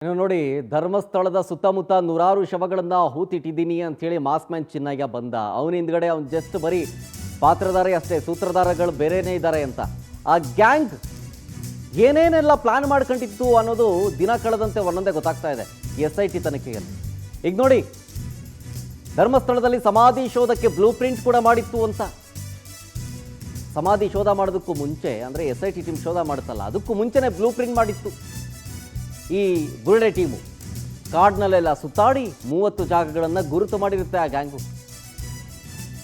ಇನ್ನು ನೋಡಿ, ಧರ್ಮಸ್ಥಳದ ಸುತ್ತಮುತ್ತ ನೂರಾರು ಶವಗಳನ್ನ ಹೂತಿಟ್ಟಿದ್ದೀನಿ ಅಂತೇಳಿ ಮಾಸ್ಕ್ ಮ್ಯಾನ್ ಚಿನ್ನಯ್ಯ ಬಂದ. ಅವನ ಹಿಂದ್ಗಡೆ ಅವ್ನು ಜಸ್ಟ್ ಬರೀ ಪಾತ್ರಧಾರಿ ಅಷ್ಟೇ, ಸೂತ್ರಧಾರಗಳು ಬೇರೆನೇ ಇದ್ದಾರೆ ಅಂತ. ಆ ಗ್ಯಾಂಗ್ ಏನೇನೆಲ್ಲ ಪ್ಲಾನ್ ಮಾಡ್ಕೊಂಡಿತ್ತು ಅನ್ನೋದು ದಿನ ಕಳೆದಂತೆ ಒಂದೊಂದೇ ಗೊತ್ತಾಗ್ತಾ ಇದೆ SIT ತನಿಖೆಯಲ್ಲಿ. ಈಗ ನೋಡಿ, ಧರ್ಮಸ್ಥಳದಲ್ಲಿ ಸಮಾಧಿ ಶೋಧಕ್ಕೆ ಬ್ಲೂ ಪ್ರಿಂಟ್ ಕೂಡ ಮಾಡಿತ್ತು ಅಂತ. ಸಮಾಧಿ ಶೋಧ ಮಾಡೋದಕ್ಕೂ ಮುಂಚೆ, ಅಂದರೆ SIT ಟೀಮ್ ಶೋಧ ಮಾಡುತ್ತಲ್ಲ, ಅದಕ್ಕೂ ಮುಂಚೆನೇ ಬ್ಲೂ ಪ್ರಿಂಟ್ ಮಾಡಿತ್ತು ಈ ಬುರುಡೆ ಟೀಮು. ಕಾಡ್ನಲ್ಲೆಲ್ಲ ಸುತ್ತಾಡಿ 30 ಜಾಗಗಳನ್ನು ಗುರುತು ಮಾಡಿರುತ್ತೆ ಆ ಗ್ಯಾಂಗು.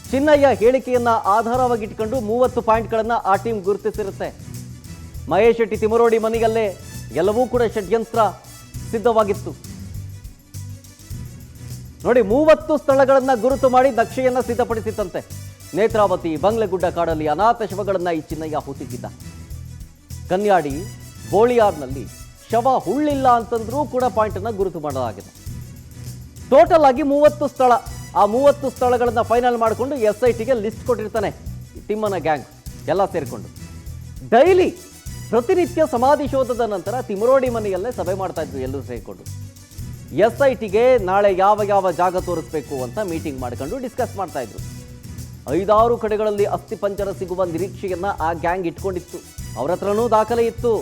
ಚಿನ್ನಯ್ಯ ಹೇಳಿಕೆಯನ್ನ ಆಧಾರವಾಗಿಟ್ಕೊಂಡು 30 ಪಾಯಿಂಟ್ಗಳನ್ನು ಆ ಟೀಮ್ ಗುರುತಿಸಿರುತ್ತೆ. ಮಹೇಶ್ ಶೆಟ್ಟಿ ತಿಮರೋಡಿ ಮನೆಯಲ್ಲೇ ಎಲ್ಲವೂ ಕೂಡ ಷಡ್ಯಂತ್ರ ಸಿದ್ಧವಾಗಿತ್ತು. ನೋಡಿ, 30 ಸ್ಥಳಗಳನ್ನು ಗುರುತು ಮಾಡಿ ನಕ್ಷೆಯನ್ನ ಸಿದ್ಧಪಡಿಸಿತ್ತಂತೆ. ನೇತ್ರಾವತಿ, ಬಂಗ್ಲೆಗುಡ್ಡ ಕಾಡಲ್ಲಿ ಅನಾಥ ಶವಗಳನ್ನು ಈ ಚಿನ್ನಯ್ಯ ಹೂತಿದ್ದ. ಕನ್ಯಾಡಿ, ಬೋಳಿಯಾರ್ನಲ್ಲಿ ಶವ ಹುಳ್ಳಿಲ್ಲ ಅಂತಂದ್ರೂ ಕೂಡ ಪಾಯಿಂಟನ್ನು ಗುರುತು ಮಾಡಲಾಗಿದೆ. ಟೋಟಲ್ ಆಗಿ 30 ಸ್ಥಳ. ಆ 30 ಸ್ಥಳಗಳನ್ನು ಫೈನಲ್ ಮಾಡಿಕೊಂಡು SITಗೆ ಲಿಸ್ಟ್ ಕೊಟ್ಟಿರ್ತಾನೆ ತಿಮ್ಮನ ಗ್ಯಾಂಗ್ ಎಲ್ಲ ಸೇರಿಕೊಂಡು. ಡೈಲಿ ಪ್ರತಿನಿತ್ಯ ಸಮಾಧಿ ಶೋಧದ ನಂತರ ತಿಮರೋಡಿ ಮನೆಯಲ್ಲೇ ಸಭೆ ಮಾಡ್ತಾ ಇದ್ವಿ ಎಲ್ಲರೂ ಸೇರಿಕೊಂಡು. SITಗೆ ನಾಳೆ ಯಾವ ಯಾವ ಜಾಗ ತೋರಿಸ್ಬೇಕು ಅಂತ ಮೀಟಿಂಗ್ ಮಾಡ್ಕೊಂಡು ಡಿಸ್ಕಸ್ ಮಾಡ್ತಾ ಇದ್ರು. 5-6 ಕಡೆಗಳಲ್ಲಿ ಅಸ್ಥಿಪಂಜರ ಸಿಗುವ ನಿರೀಕ್ಷೆಯನ್ನ ಆ ಗ್ಯಾಂಗ್ ಇಟ್ಕೊಂಡಿತ್ತು. ಅವ್ರ ಹತ್ರನೂ ದಾಖಲೆ ಇತ್ತು.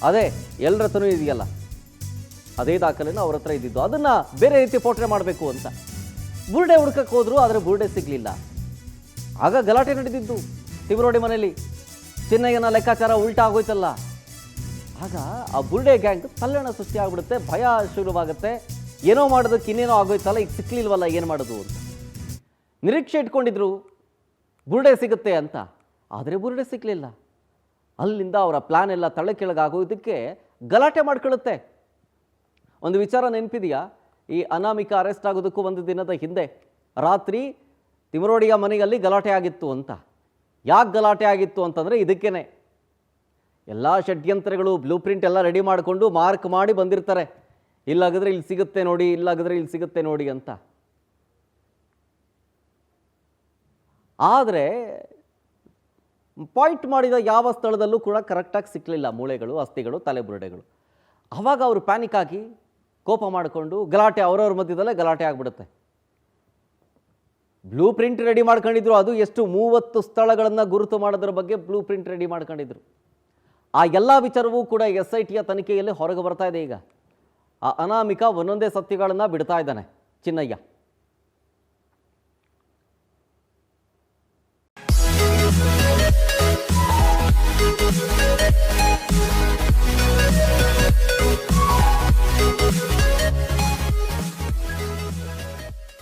ಅದೇ ಎಲ್ಲರ ಹತ್ರನೂ ಇದೆಯಲ್ಲ, ಅದೇ ದಾಖಲೆನೂ ಅವ್ರ ಹತ್ರ ಇದ್ದಿದ್ದು. ಅದನ್ನ ಬೇರೆ ರೀತಿ ಪೋಟ್ರೆ ಮಾಡಬೇಕು ಅಂತ ಬುರುಡೆ ಹುಡ್ಕಕ್ಕೆ ಹೋದ್ರು, ಆದರೆ ಬುರುಡೆ ಸಿಗ್ಲಿಲ್ಲ. ಆಗ ಗಲಾಟೆ ನಡೆದಿದ್ದು ತಿಮರೋಡಿ ಮನೆಯಲ್ಲಿ. ಚಿನ್ನಯ್ಯನ ಲೆಕ್ಕಾಚಾರ ಉಲ್ಟಾ ಆಗೋಯ್ತಲ್ಲ. ಆಗ ಆ ಬುರುಡೆ ಗ್ಯಾಂಗ್ ತಲ್ಲಣ ಸೃಷ್ಟಿ ಆಗ್ಬಿಡುತ್ತೆ, ಭಯ ಶುರುವಾಗುತ್ತೆ. ಏನೋ ಮಾಡೋದಕ್ಕೆ ಇನ್ನೇನೋ ಆಗೋಯ್ತಲ್ಲ, ಈಗ ಸಿಕ್ಲಿಲ್ವಲ್ಲ, ಏನು ಮಾಡೋದು ಅಂತ ನಿರೀಕ್ಷೆ ಇಟ್ಕೊಂಡಿದ್ರು ಬುರುಡೆ ಸಿಗುತ್ತೆ ಅಂತ. ಆದರೆ ಬುರುಡೆ ಸಿಗ್ಲಿಲ್ಲ. ಅಲ್ಲಿಂದ ಅವರ ಪ್ಲಾನ್ ಎಲ್ಲ ತಲೆ ಕೆಳಗಾಗೋದಕ್ಕೆ ಗಲಾಟೆ ಮಾಡ್ಕೊಳ್ಳುತ್ತೆ. ಒಂದು ವಿಚಾರ ನೆನಪಿದೆಯಾ? ಈ ಅನಾಮಿಕಾ ಅರೆಸ್ಟ್ ಆಗೋದಕ್ಕೂ ಒಂದು ದಿನದ ಹಿಂದೆ ರಾತ್ರಿ ತಿಮರೋಡಿಯ ಮನೆಯಲ್ಲಿ ಗಲಾಟೆ ಆಗಿತ್ತು ಅಂತ. ಯಾಕೆ ಗಲಾಟೆ ಆಗಿತ್ತು ಅಂತಂದರೆ ಇದಕ್ಕೇನೆ. ಎಲ್ಲ ಷಡ್ಯಂತ್ರಗಳು, ಬ್ಲೂ ಪ್ರಿಂಟ್ ಎಲ್ಲ ರೆಡಿ ಮಾಡಿಕೊಂಡು ಮಾರ್ಕ್ ಮಾಡಿ ಬಂದಿರ್ತಾರೆ. ಇಲ್ಲಾಗಿದ್ರೆ ಇಲ್ಲಿ ಸಿಗುತ್ತೆ ನೋಡಿ, ಇಲ್ಲಾಗಿದ್ರೆ ಇಲ್ಲಿ ಸಿಗುತ್ತೆ ನೋಡಿ ಅಂತ. ಆದರೆ ಪಾಯಿಂಟ್ ಮಾಡಿದ ಯಾವ ಸ್ಥಳದಲ್ಲೂ ಕೂಡ ಕರೆಕ್ಟಾಗಿ ಸಿಕ್ಕಲಿಲ್ಲ ಮೂಳೆಗಳು, ಅಸ್ಥಿಗಳು, ತಲೆಬುರುಡೆಗಳು. ಆವಾಗ ಅವರು ಪ್ಯಾನಿಕ್ ಆಗಿ ಕೋಪ ಮಾಡಿಕೊಂಡು ಗಲಾಟೆ, ಅವರವ್ರ ಮಧ್ಯದಲ್ಲೇ ಗಲಾಟೆ ಆಗಿಬಿಡುತ್ತೆ. ಬ್ಲೂ ಪ್ರಿಂಟ್ ರೆಡಿ ಮಾಡ್ಕೊಂಡಿದ್ರು. ಅದು ಎಷ್ಟು 30 ಸ್ಥಳಗಳನ್ನು ಗುರುತು ಮಾಡೋದ್ರ ಬಗ್ಗೆ ಬ್ಲೂ ಪ್ರಿಂಟ್ ರೆಡಿ ಮಾಡ್ಕೊಂಡಿದ್ರು. ಆ ಎಲ್ಲ ವಿಚಾರವೂ ಕೂಡ SITಯ ತನಿಖೆಯಲ್ಲಿ ಹೊರಗೆ ಬರ್ತಾ ಇದೆ. ಈಗ ಆ ಅನಾಮಿಕಾ ಒಂದೊಂದೇ ಸತ್ಯಗಳನ್ನು ಬಿಡ್ತಾ ಇದ್ದಾನೆ ಚಿನ್ನಯ್ಯ.